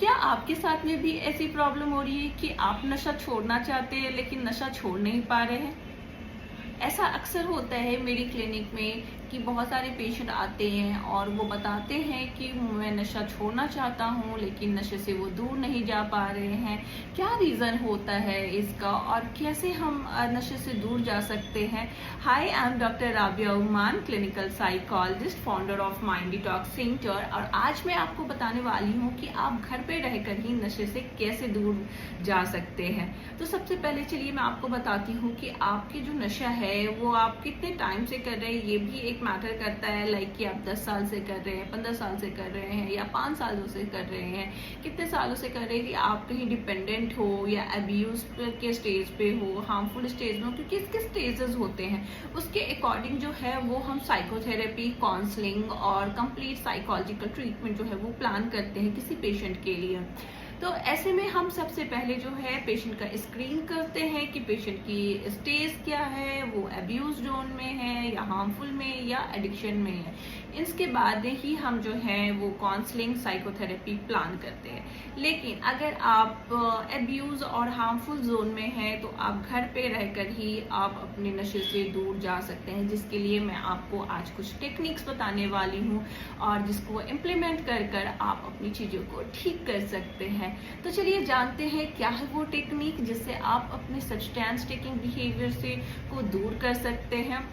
क्या आपके साथ में भी ऐसी प्रॉब्लम हो रही है कि आप नशा छोड़ना चाहते हैं लेकिन नशा छोड़ नहीं पा रहे हैं? ऐसा अक्सर होता है मेरी क्लिनिक में कि बहुत सारे पेशेंट आते हैं और वो बताते हैं कि मैं नशा छोड़ना चाहता हूँ लेकिन नशे से वो दूर नहीं जा पा रहे हैं। क्या रीज़न होता है इसका और कैसे हम नशे से दूर जा सकते हैं? हाय, आई एम डॉक्टर राबिया उमान, clinical psychologist, founder of mind detox centre, और आज मैं आपको बताने वाली हूँ कि आप घर पे रहकर ही नशे से कैसे दूर जा सकते हैं। तो सबसे पहले चलिए मैं आपको बताती हूँ कि आपकी जो नशा है वो आप कितने टाइम से कर रहे हैं, ये भी एक मैटर करता है। लाइक कि आप 10 साल से कर रहे हैं, 15 साल से कर रहे हैं या 5 सालों से कर रहे हैं, कितने सालों से कर रहे हैं, कि आप कहीं डिपेंडेंट हो या अब्यूज के स्टेज पे हो, हार्मफुल स्टेज में हो, क्योंकि इसके स्टेजेस होते हैं। उसके अकॉर्डिंग जो है वो हम साइकोथेरेपी, काउंसलिंग और कंप्लीट साइकोलॉजिकल ट्रीटमेंट जो है वो प्लान करते हैं किसी पेशेंट के लिए। तो ऐसे में हम सबसे पहले जो है पेशेंट का स्क्रीन करते हैं कि पेशेंट की स्टेज क्या है, वो अब्यूज जोन में है या हार्मफुल में या एडिक्शन में है। इसके बाद ही हम जो है वो काउंसलिंग, साइकोथेरेपी प्लान करते हैं। लेकिन अगर आप अब्यूज और हार्मफुल जोन में हैं तो आप घर पे रहकर ही आप अपने नशे से दूर जा सकते हैं, जिसके लिए मैं आपको आज कुछ टेक्निक्स बताने वाली हूँ और जिसको इम्प्लीमेंट कर कर आप अपनी चीज़ों को ठीक कर सकते हैं। तो चलिए जानते हैं क्या है वो टेक्निक जिससे आप अपने सब्सटेंस टेकिंग बिहेवियर से को दूर कर सकते हैं।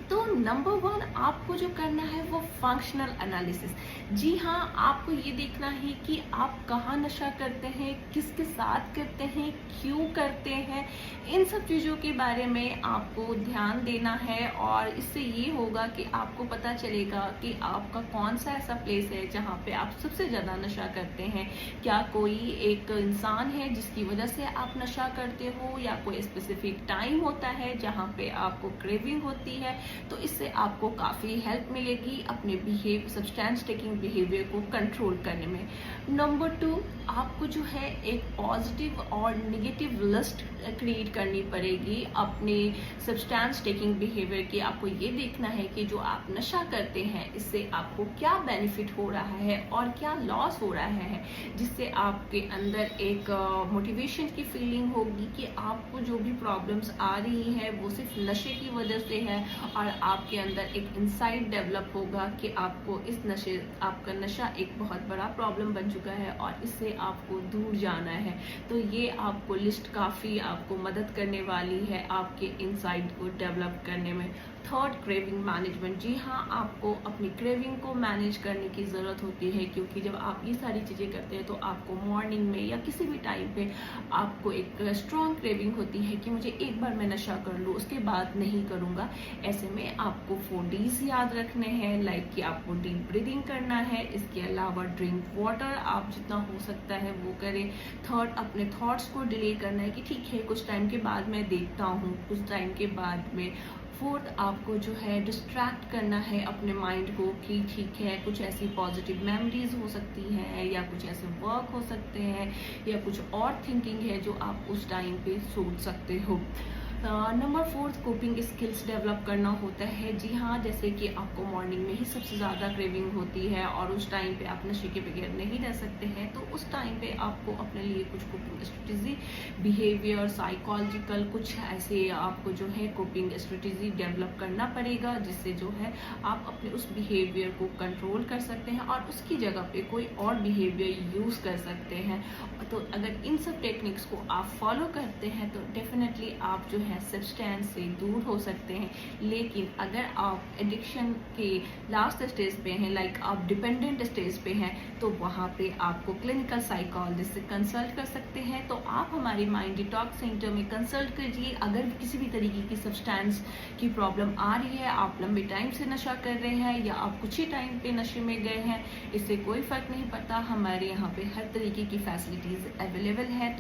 तो नंबर 1 आपको जो करना है वो फंक्शनल एनालिसिस। जी हाँ, आपको ये देखना है कि आप कहाँ नशा करते हैं, किसके साथ करते हैं, क्यों करते हैं। इन सब चीज़ों के बारे में आपको ध्यान देना है और इससे ये होगा कि आपको पता चलेगा कि आपका कौन सा ऐसा प्लेस है जहाँ पे आप सबसे ज़्यादा नशा करते हैं। क्या कोई एक इंसान है जिसकी वजह से आप नशा करते हो, या कोई स्पेसिफिक टाइम होता है जहाँ पे आपको क्रेविंग होती है। तो इससे आपको काफ़ी हेल्प मिलेगी अपने सब्सटेंस टेकिंग बिहेवियर को कंट्रोल करने में। नंबर 2, आपको जो है एक पॉजिटिव और निगेटिव लिस्ट क्रिएट करनी पड़ेगी अपने सब्सटेंस टेकिंग बिहेवियर की। आपको ये देखना है कि जो आप नशा करते हैं इससे आपको क्या बेनिफिट हो रहा है और क्या लॉस हो रहा है, जिससे आपके अंदर एक मोटिवेशन की फीलिंग होगी कि आपको जो भी प्रॉब्लम्स आ रही है वो सिर्फ नशे की वजह से है, और आपके अंदर एक इंसाइट डेवलप होगा कि आपका नशा एक बहुत बड़ा प्रॉब्लम बन चुका है और इससे आपको दूर जाना है। तो ये आपको लिस्ट काफ़ी आपको मदद करने वाली है आपके इंसाइट को डेवलप करने में। Third, craving management. जी हाँ, आपको अपनी क्रेविंग को मैनेज करने की ज़रूरत होती है, क्योंकि जब आप ये सारी चीज़ें करते हैं तो आपको मॉर्निंग में या किसी भी टाइम पे आपको एक स्ट्रॉन्ग क्रेविंग होती है कि मुझे एक बार मैं नशा कर लूँ, उसके बाद नहीं करूँगा। ऐसे में आपको 4Ds याद रखने हैं, लाइक कि आपको डीप ब्रीदिंग करना है। इसके अलावा ड्रिंक वाटर, आप जितना हो सकता है वो करें। थर्ड, अपने थॉट्स को डिले करना है कि ठीक है कुछ टाइम के बाद मैं देखता हूँ, कुछ टाइम के बाद में। फोर्थ, आपको जो है डिस्ट्रैक्ट करना है अपने माइंड को कि ठीक है कुछ ऐसी पॉजिटिव मेमोरीज हो सकती हैं या कुछ ऐसे वर्क हो सकते हैं या कुछ और थिंकिंग है जो आप उस टाइम पे सोच सकते हो। नंबर 4, कोपिंग स्किल्स डेवलप करना होता है। जी हाँ, जैसे कि आपको मॉर्निंग में ही सबसे ज़्यादा क्रेविंग होती है और उस टाइम पे आप नशे के बगैर नहीं रह सकते हैं, तो उस टाइम पे आपको अपने लिए कुछ कोपिंग स्ट्रेटजी, बिहेवियर, साइकोलॉजिकल कुछ ऐसे आपको जो है कोपिंग स्ट्रेटजी डेवलप करना पड़ेगा, जिससे जो है आप अपने उस बिहेवियर को कंट्रोल कर सकते हैं और उसकी जगह पे कोई और बिहेवियर यूज़ कर सकते हैं। तो अगर इन सब टेक्निक्स को आप फॉलो करते हैं तो डेफिनेटली आप जो है सब्सटेंस से दूर हो सकते हैं। लेकिन अगर आप एडिक्शन के लास्ट स्टेज पे हैं, लाइक आप डिपेंडेंट स्टेज पे हैं, तो वहाँ पे आपको क्लिनिकल साइकोलॉजिस्ट से कंसल्ट कर सकते हैं। तो आप हमारे माइंड डिटॉक्स सेंटर में कंसल्ट कीजिए। अगर किसी भी तरीके की सब्सटेंस की प्रॉब्लम आ रही है, आप लंबे टाइम से नशा कर रहे हैं या आप कुछ ही टाइम पे नशे में गए हैं, इससे कोई फर्क नहीं पड़ता, हमारे यहाँ पे हर तरीके की फैसिलिटीज अवेलेबल है। तो